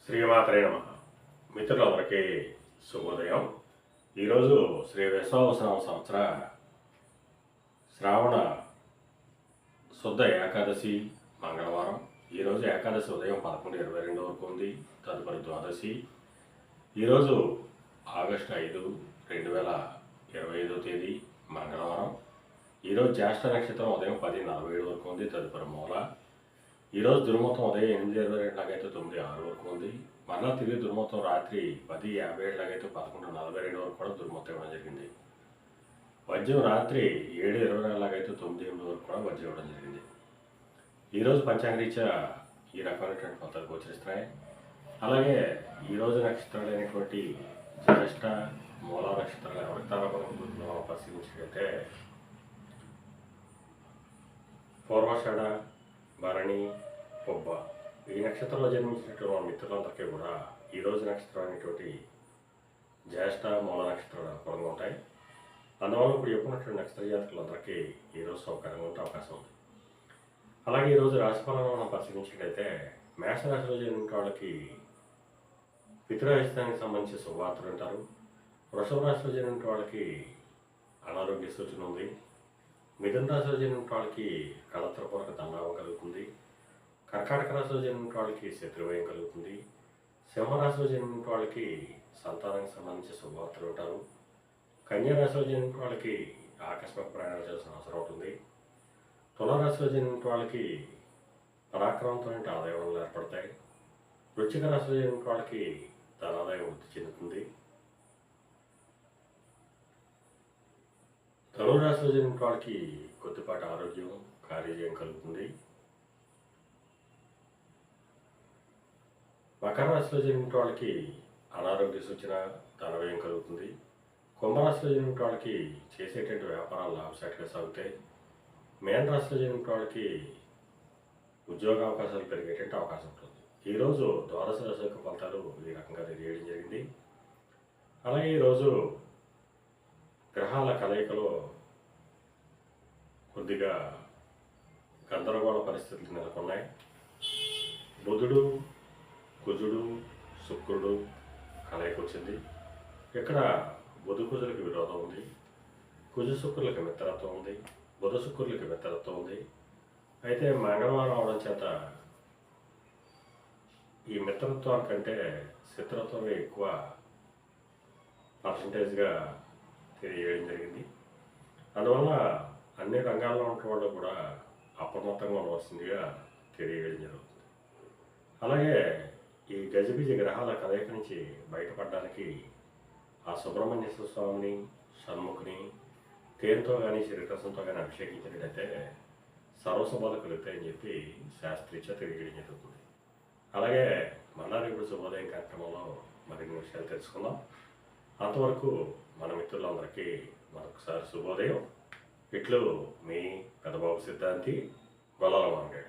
శ్రీమాత్రే నమ. మిత్రులందరికీ శుభోదయం. ఈరోజు శ్రీ విశ్వావసనామ సంవత్సర శ్రావణ శుద్ధ ఏకాదశి మంగళవారం. ఈరోజు ఏకాదశి ఉదయం 11:22 వరకు ఉంది. తదుపరి ద్వాదశి ఈరోజు ఆగస్టు 5, 2025 తేదీ మంగళవారం. ఈరోజు జ్యేష్ఠ నక్షత్రం ఉదయం 10:47 వరకు ఉంది. తదుపరి మూల. ఈరోజు దుర్ముహూర్తం ఉదయం 8:22 9:06 వరకు ఉంది. మరలా తిరిగి దుర్ముహూర్తం రాత్రి 10:57 11:42 వరకు కూడా దుర్ముహూర్తం ఇవ్వడం జరిగింది. వజ్రం రాత్రి 7:24 9:8 వరకు కూడా వజ్రం ఇవ్వడం జరిగింది. ఈరోజు పంచాంగరీత్యా ఈ రకమైనటువంటి ఫలితాలు గోచరిస్తున్నాయి. అలాగే ఈరోజు నక్షత్రాలు అయినటువంటి జ్యేష్ఠ, మూల నక్షత్రాలు ఎవరికి తారపడం పరిశీలించినట్లయితే పూర్వాషాఢ, భరణి, పొబ్బ ఈ నక్షత్రంలో జన్మించినటువంటి మన మిత్రులందరికీ కూడా ఈరోజు నక్షత్రం అనేటువంటి జ్యేష్ఠ, మూల నక్షత్రాలు అనుకూలంగా ఉంటాయి. అందువల్ల ఇప్పుడు చెప్పుకున్నటువంటి నక్షత్ర జాతకులందరికీ ఈరోజు సౌకర్యంగా ఉంటే అవకాశం ఉంది. అలాగే ఈరోజు రాశిఫలాలను మనం పరిశీలించినట్లయితే మేషరాశిలో జన్మించిన వాళ్ళకి పితృరాహితానికి సంబంధించి శుభవార్తలు ఉంటారు. వృషభ రాశిలో జన్మించిన వాళ్ళకి అనారోగ్య సూచన ఉంది. మిథున రాశిలో జన్మించిన వాళ్ళకి కళత్రపూర్వక ధనలాభం కలుగుతుంది. కర్కాటక రాశిలో జన్మించిన వాళ్ళకి శత్రుభయం కలుగుతుంది. సింహరాశిలో జన్మించిన వాళ్ళకి సంతానానికి సంబంధించి శుభవార్తలు ఉంటారు. కన్యా రాశిలో జన్మించిన వాళ్ళకి ఆకస్మిక ప్రయాణాలు చేయాల్సిన అవసరం ఉంటుంది. తులారాశిలో జన్మించిన వాళ్ళకి పరాక్రమంతో ఆదాయం ఏర్పడతాయి. వృశ్చిక రాశిలో జన్మించిన వాళ్ళకి ధనాదాయం వృద్ధి చెందుతుంది. ధనురాశిలో జన్మించిన వాళ్ళకి కొద్దిపాటి ఆరోగ్యం, కార్యజయం కలుగుతుంది. మకర రాశిలో జన్మించిన వాళ్ళకి అనారోగ్య సూచన, ధనవ్యయం కలుగుతుంది. కుంభరాశిలో జన్మించిన వాళ్ళకి చేసేటువంటి వ్యాపారాలు లాభసాటిగా సాగుతాయి. మేన రాశిలో జన్మించిన వాళ్ళకి ఉద్యోగ అవకాశాలు పెరిగేటువంటి అవకాశం ఉంటుంది. ఈరోజు ద్వాదశ రాశి యొక్క ఫలితాలు ఈ రకంగా తెలియజేయడం జరిగింది. అలాగే ఈరోజు గ్రహాల కలయికలో కొద్దిగా గందరగోళ పరిస్థితులు నెలకొన్నాయి. బుధుడు, కుజుడు, శుక్రుడు కలయిక వచ్చింది. ఇక్కడ బుధ కుజులకి విరోధం ఉంది. కుజ శుక్రులకి మిత్రత్వం ఉంది. బుధ శుక్రులకి మిత్రత్వం ఉంది. అయితే మంగళవారం అవడం చేత ఈ మిత్రత్వానికంటే శత్రుత్వమే ఎక్కువ పర్సంటేజ్గా తెలియజేయడం జరిగింది. అందువల్ల అన్ని రంగాల్లో ఉన్న వాళ్ళు కూడా అప్రమత్తంగా ఉండవలసిందిగా తెలియజేయడం జరుగుతుంది. అలాగే ఈ గజిబిజి గ్రహాల కలయిక నుంచి బయటపడడానికి ఆ సుబ్రహ్మణ్యేశ్వర స్వామిని, షణ్ముఖుని తేనెతో కానీ శ్రీకృష్ణంతో కానీ అభిషేకించినట్టయితే సర్వశుభాలు కలుగుతాయని చెప్పి శాస్త్రీత్యా తెలియజేయడం జరుగుతుంది. అలాగే మళ్ళా రేపు శుభోదయం కార్యక్రమంలో మరిన్ని విషయాలు తెలుసుకుందాం. అంతవరకు మన మిత్రులందరికీ మరొకసారి శుభోదయం. ఇట్లు మీ పెదబాబు సిద్ధాంతి గొల్లాల మాంగయ్య.